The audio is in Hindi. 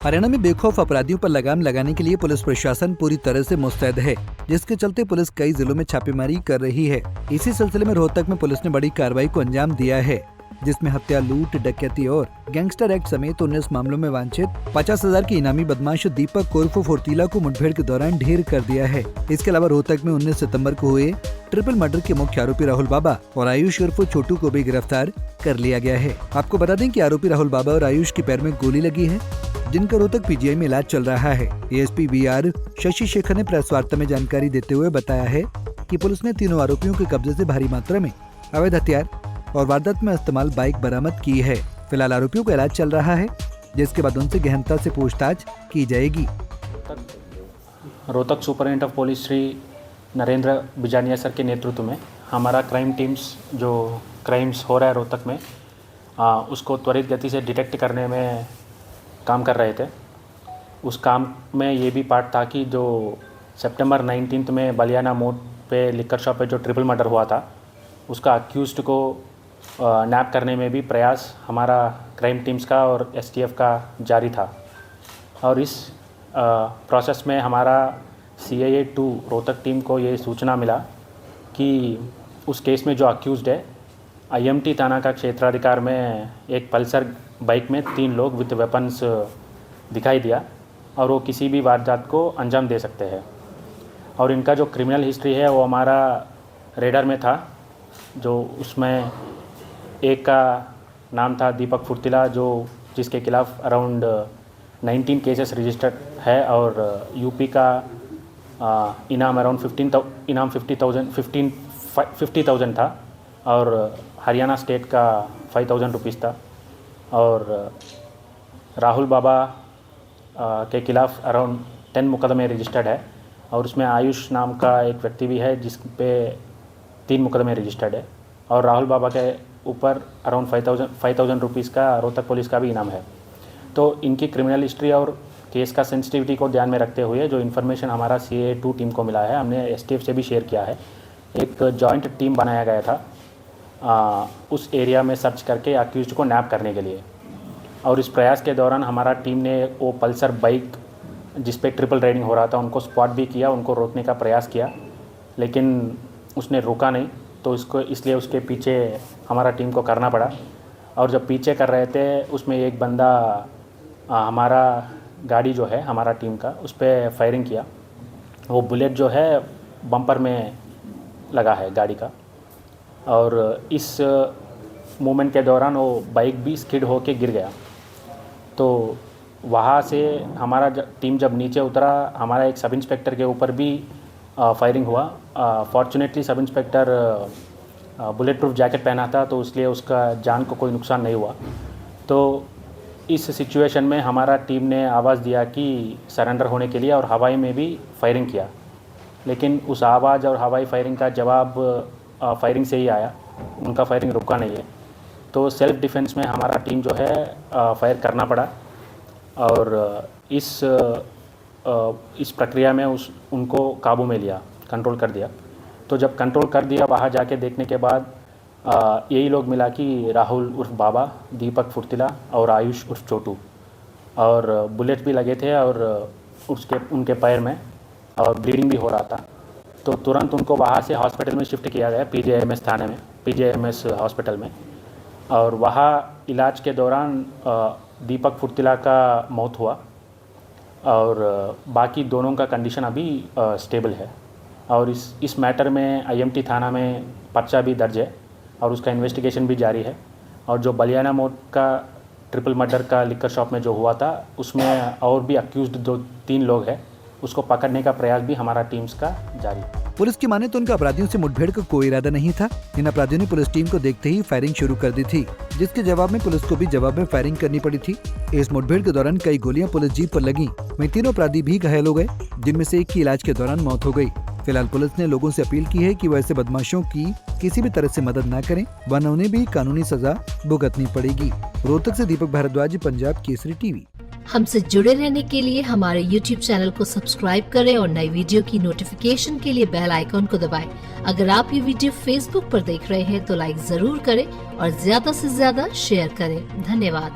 हरियाणा में बेखौफ अपराधियों पर लगाम लगाने के लिए पुलिस प्रशासन पूरी तरह से मुस्तैद है, जिसके चलते पुलिस कई जिलों में छापेमारी कर रही है। इसी सिलसिले में रोहतक में पुलिस ने बड़ी कार्रवाई को अंजाम दिया है, जिसमें हत्या, लूट, डकैती और गैंगस्टर एक्ट समेत 19 मामलों में वांछित 50,000 के इनामी बदमाश दीपक उर्फ फुर्तीला को मुठभेड़ के दौरान ढेर कर दिया है। इसके अलावा रोहतक में 19 सितंबर को हुए ट्रिपल मर्डर के मुख्य आरोपी राहुल बाबा और आयुष उर्फ छोटू को भी गिरफ्तार कर लिया गया है। आपको बता दें कि आरोपी राहुल बाबा और आयुष के पैर में गोली लगी है, जिनका रोहतक पीजीआई में इलाज चल रहा है। एएसपी बीआर शशि शेखर ने प्रेस वार्ता में जानकारी देते हुए बताया है कि पुलिस ने तीनों आरोपियों के कब्जे से भारी मात्रा में अवैध हथियार और वारदात में इस्तेमाल बाइक बरामद की है। फिलहाल आरोपियों का इलाज चल रहा है, जिसके बाद उनसे गहनता से पूछताछ की जाएगी। Rohtak superintendent of police Shri Narendra Bijaniya sir के नेतृत्व में हमारा क्राइम टीम्स जो क्राइम्स हो रहा है रोहतक में उसको त्वरित गति से डिटेक्ट करने में काम कर रहे थे। उस काम में ये भी पार्ट था कि जो सितंबर 19 में बलियाना मोड़ पे लिकर शॉप पे जो ट्रिपल मर्डर हुआ था, उसका अक्यूज्ड को नैप करने में भी प्रयास हमारा क्राइम टीम्स का और एसटीएफ का जारी था। और इस प्रोसेस में हमारा CIA 2 रोहतक टीम को ये सूचना मिला कि उस केस में जो अक्यूज्ड है IMT थाना का क्षेत्राधिकार में एक पल्सर बाइक में 3 लोग विद वेपन्स दिखाई दिया और वो किसी भी वारदात को अंजाम दे सकते हैं। और इनका जो क्रिमिनल हिस्ट्री है वो हमारा रेडर में था, जो उसमें एक का नाम था दीपक फुर्तीला, जो जिसके खिलाफ अराउंड 19 केसेस रजिस्टर्ड है और यूपी का इनाम अराउंड 50,000 था और हरियाणा स्टेट का 5,000 रुपीज़ था। और राहुल बाबा के खिलाफ अराउंड 10 मुकदमे रजिस्टर्ड है और उसमें आयुष नाम का एक व्यक्ति भी है जिस पे 3 मुकदमे रजिस्टर्ड है। और राहुल बाबा के ऊपर अराउंड 5,000 रुपीज़ का रोहतक पुलिस का भी इनाम है। तो इनकी क्रिमिनल हिस्ट्री और केस का सेंसिटिविटी को ध्यान में रखते हुए जो इन्फॉर्मेशन हमारा CIA 2 टीम को मिला है, हमने STF से भी शेयर किया है। एक जॉइंट टीम बनाया गया था उस एरिया में सर्च करके अक्यूज्ड को नैप करने के लिए। और इस प्रयास के दौरान हमारा टीम ने वो पल्सर बाइक जिस पे ट्रिपल राइडिंग हो रहा था उनको स्पॉट भी किया, उनको रोकने का प्रयास किया, लेकिन उसने रुका नहीं। तो इसलिए उसके पीछे हमारा टीम को करना पड़ा। और जब पीछे कर रहे थे उसमें एक बंदा हमारा गाड़ी जो है हमारा टीम का उस पर फायरिंग किया। वो बुलेट जो है बम्पर में लगा है गाड़ी का और इस मूवमेंट के दौरान वो बाइक भी स्किड होके गिर गया। तो वहाँ से हमारा टीम जब नीचे उतरा, हमारा एक सब इंस्पेक्टर के ऊपर भी फायरिंग हुआ। Fortunately sub inspector bullet proof jacket पहना था, तो इसलिए उसका जान को कोई नुकसान नहीं हुआ। तो इस सिचुएशन में हमारा टीम ने आवाज़ दिया कि सरेंडर होने के लिए और हवाई में भी फायरिंग किया, लेकिन उस आवाज़ और हवाई फायरिंग का जवाब फायरिंग से ही आया, उनका फायरिंग रुका नहीं है। तो सेल्फ डिफेंस में हमारा टीम जो है फायर करना पड़ा और इस प्रक्रिया में उनको काबू में लिया, कंट्रोल कर दिया। तो जब कंट्रोल कर दिया, वहाँ जाके देखने के बाद यही लोग मिला कि राहुल उर्फ बाबा, दीपक फुर्तीला और आयुष उर्फ छोटू, और बुलेट भी लगे थे और उनके पैर में और ब्लीडिंग भी हो रहा था। तो तुरंत उनको वहाँ से हॉस्पिटल में शिफ्ट किया गया, PGIMS थाने में, PGIMS हॉस्पिटल में। और वहाँ इलाज के दौरान दीपक फुर्तीला का मौत हुआ और बाकी दोनों का कंडीशन अभी स्टेबल है। और इस मैटर में IMT थाना में पर्चा भी दर्ज है और उसका इन्वेस्टिगेशन भी जारी है। और जो बलियाना मोड़ का ट्रिपल मर्डर का लिकर शॉप में जो हुआ था, उसमें और भी अक्यूज्ड 2-3 लोग हैं, उसको पकड़ने का प्रयास भी हमारा टीम्स का जारी है। पुलिस की माने तो उनका अपराधियों से मुठभेड़ का कोई इरादा नहीं था। इन अपराधियों ने पुलिस टीम को देखते ही फायरिंग शुरू कर दी थी, जिसके जवाब में पुलिस को भी जवाब में फायरिंग करनी पड़ी थी। इस मुठभेड़ के दौरान कई गोलियां पुलिस जीप पर लगीं, वहीं तीनों अपराधी भी घायल हो गए, जिनमें से एक की इलाज के दौरान मौत हो गई। फिलहाल पुलिस ने लोगों से अपील की है कि वैसे बदमाशों की किसी भी तरह से मदद न करें, वरना उन्हें भी कानूनी सजा भुगतनी पड़ेगी। रोहतक से दीपक भारद्वाज, पंजाब केसरी टीवी। हमसे जुड़े रहने के लिए हमारे YouTube चैनल को सब्सक्राइब करें और नई वीडियो की नोटिफिकेशन के लिए बेल आइकॉन को दबाएं। अगर आप ये वीडियो Facebook पर देख रहे हैं तो लाइक जरूर करें और ज्यादा से ज्यादा शेयर करें। धन्यवाद।